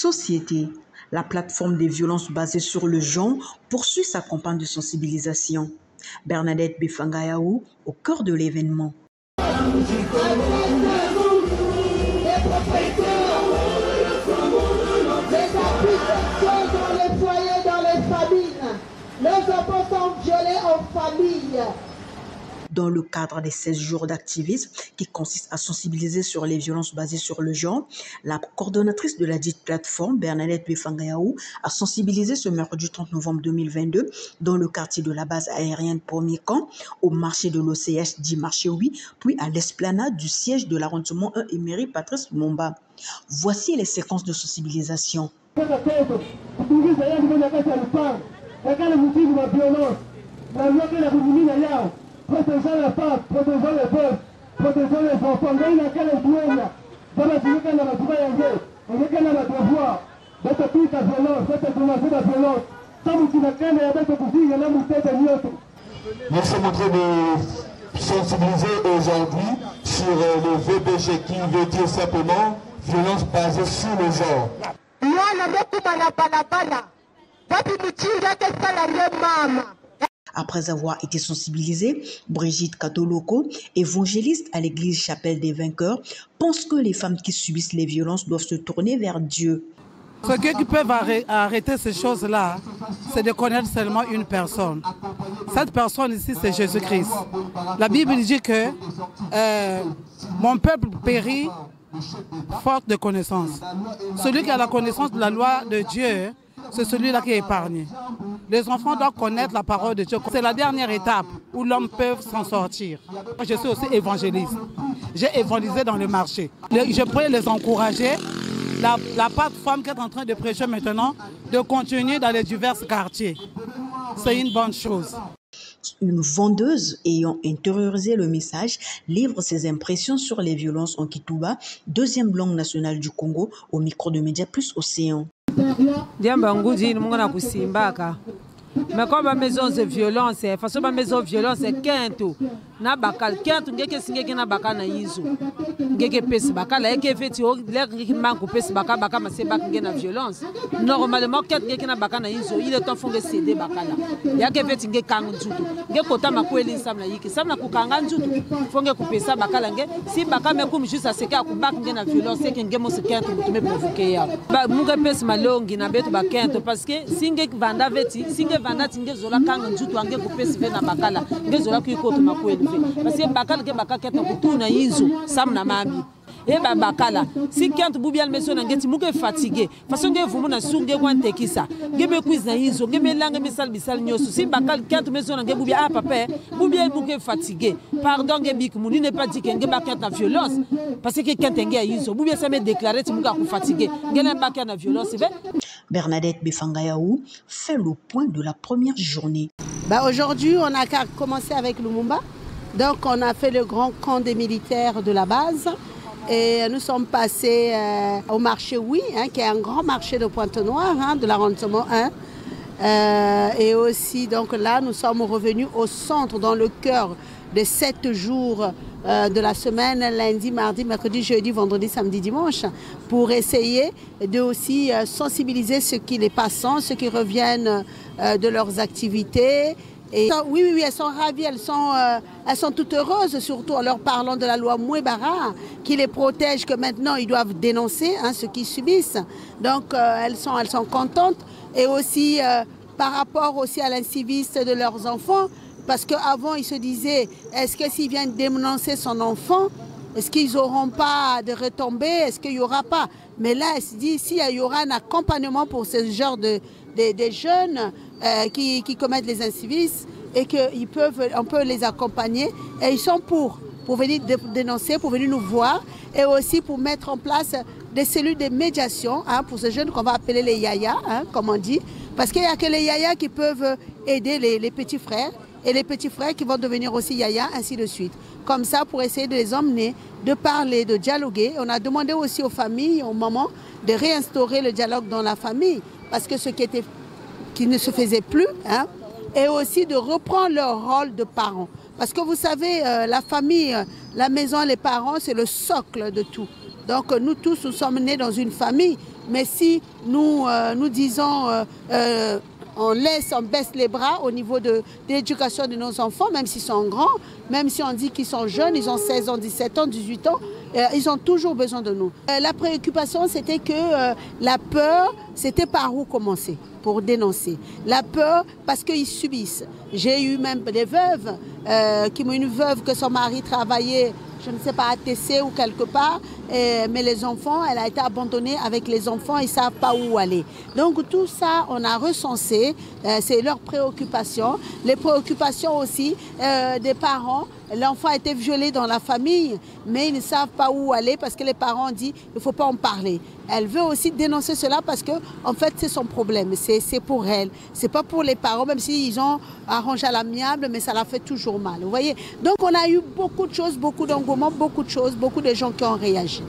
Société, la plateforme des violences basées sur le genre, poursuit sa campagne de sensibilisation. Bernadette Befangayaou, au cœur de l'événement. Les enfants sont violés en famille. Dans le cadre des 16 jours d'activisme qui consistent à sensibiliser sur les violences basées sur le genre, la coordonnatrice de la dite plateforme, Bernadette Befangayaou, a sensibilisé ce mercredi 30 novembre 2022 dans le quartier de la base aérienne Premier Camp, au marché de l'OCH dit marché 8, puis à l'esplanade du siège de l'arrondissement 1 Emery Patrice Momba. Voici les séquences de sensibilisation. Protégeons la femme, protégeons les bœufs, protégeons les enfants. Il y a qu'à les douanes. Dans la vie, il y a la devoir. Il y a qu'à la devoir. D'être plus la violence, d'être commencé la violence. Ça vous dit qu'il y a d'être poussé, il y en a monté de l'autre. Nous sommes en train de sensibiliser aujourd'hui sur le VBG qui veut dire simplement violence basée sur le genre. Après avoir été sensibilisée, Brigitte Katoloko, évangéliste à l'église Chapelle des Vainqueurs, pense que les femmes qui subissent les violences doivent se tourner vers Dieu. Ceux qui peuvent arrêter ces choses-là, c'est de connaître seulement une personne. Cette personne ici, c'est Jésus-Christ. La Bible dit que mon peuple périt faute de connaissance. Celui qui a la connaissance de la loi de Dieu, c'est celui-là qui est épargné. Les enfants doivent connaître la parole de Dieu. C'est la dernière étape où l'homme peut s'en sortir. Je suis aussi évangéliste. J'ai évangélisé dans le marché. Je pourrais les encourager, la plateforme qui est en train de prêcher maintenant, de continuer dans les divers quartiers. C'est une bonne chose. Une vendeuse ayant intériorisé le message livre ses impressions sur les violences en Kituba, deuxième langue nationale du Congo, au micro de Média Plus Océan. Mais comme la maison de violence, façon la maison de violence c'est quinto. Na bakal quinto ngeke singeke na bakal na yizo. Ngeke pesi bakal eke feti o leki manko pesi bakal bakal mase bak ngeke na violence. Normalement quinto ngeke na bakal na yizo, il est temps fonge céder bakal. Ya ke feti ngeke kangu njuto. Ngeke kota makweli samna yiki. Samna kukanga njuto. Fonge kupesa bakal ngeke si bakal me kum juste seke akubak ngeke na violence ke ngeke mo se quinto mutume provoquer ya. Ba munge pesi malongi na betu ba quinto parce que singeke vanda veti singe vanda tinge zola kanga njuto ange kupesi ve na bakala. Ngeke zola kuikoto makweli. Parce que bakala ke bakala keta kutuna yizo samna mami e ba bakala si kent bubial meso na ngeti muke fatigué façon nge vumu na sunge kwa ntekisa ngebe quiz na yizo ngebe langa misal bisal nyoso si bakala kent meso na nge bubia papa bubial muke fatigué pardon ngebik muni ne pas dit que nge bakala na violence parce que kent nge yizo bubia ça me déclaré ti muka ku fatigué ngela bakala na violence. Bernadette Befangayaou fait le point de la première journée. Aujourd'hui, on a commencé avec Lumumba. Donc on a fait le grand camp des militaires de la base et nous sommes passés au marché Oui, qui est un grand marché de Pointe-Noire, de l'arrondissement 1. Et aussi donc là nous sommes revenus au centre dans le cœur des 7 jours de la semaine, lundi, mardi, mercredi, jeudi, vendredi, samedi, dimanche, pour essayer de aussi sensibiliser ceux qui les passent, ceux qui reviennent de leurs activités. Et oui, elles sont ravies, elles sont toutes heureuses, surtout en leur parlant de la loi Mouébara, qui les protège, que maintenant ils doivent dénoncer ce qu'ils subissent. Donc elles sont contentes. Et aussi par rapport aussi à l'incivisme de leurs enfants, parce qu'avant ils se disaient, est-ce que s'ils viennent dénoncer son enfant, est-ce qu'ils n'auront pas de retombées, est-ce qu'il n'y aura pas? Mais là, elle se dit, s'il y aura un accompagnement pour ce genre de jeunes qui commettent les incivismes et qu'on peut les accompagner, et ils sont pour venir dénoncer, pour venir nous voir, et aussi pour mettre en place des cellules de médiation pour ces jeunes qu'on va appeler les yaya, comme on dit, parce qu'il n'y a que les yaya qui peuvent aider les petits frères, et les petits frères qui vont devenir aussi yaya, ainsi de suite. Comme ça, pour essayer de les emmener, de parler, de dialoguer. On a demandé aussi aux familles, aux mamans, de réinstaurer le dialogue dans la famille, parce que ce qui ne se faisait plus, et aussi de reprendre leur rôle de parents. Parce que vous savez, la famille, la maison, les parents, c'est le socle de tout. Donc nous tous, nous sommes nés dans une famille, Mais si nous, nous disons... on baisse les bras au niveau de l'éducation de nos enfants, même s'ils sont grands, même si on dit qu'ils sont jeunes, ils ont 16 ans, 17 ans, 18 ans, ils ont toujours besoin de nous. La préoccupation, c'était que la peur, c'était par où commencer pour dénoncer. La peur, parce qu'ils subissent. J'ai eu même des veuves, une veuve que son mari travaillait, je ne sais pas, à TC ou quelque part, mais les enfants, elle a été abandonnée avec les enfants, ils ne savent pas où aller. Donc tout ça, on a recensé, c'est leurs préoccupations. Les préoccupations aussi des parents. L'enfant a été violé dans la famille, mais ils ne savent pas où aller parce que les parents ont dit il ne faut pas en parler. Elle veut aussi dénoncer cela parce que, en fait, c'est son problème. C'est pour elle. Ce n'est pas pour les parents, même s'ils ont arrangé à l'amiable, mais ça la fait toujours mal. Vous voyez? Donc, on a eu beaucoup de choses, beaucoup d'engouement, beaucoup de choses, beaucoup de gens qui ont réagi.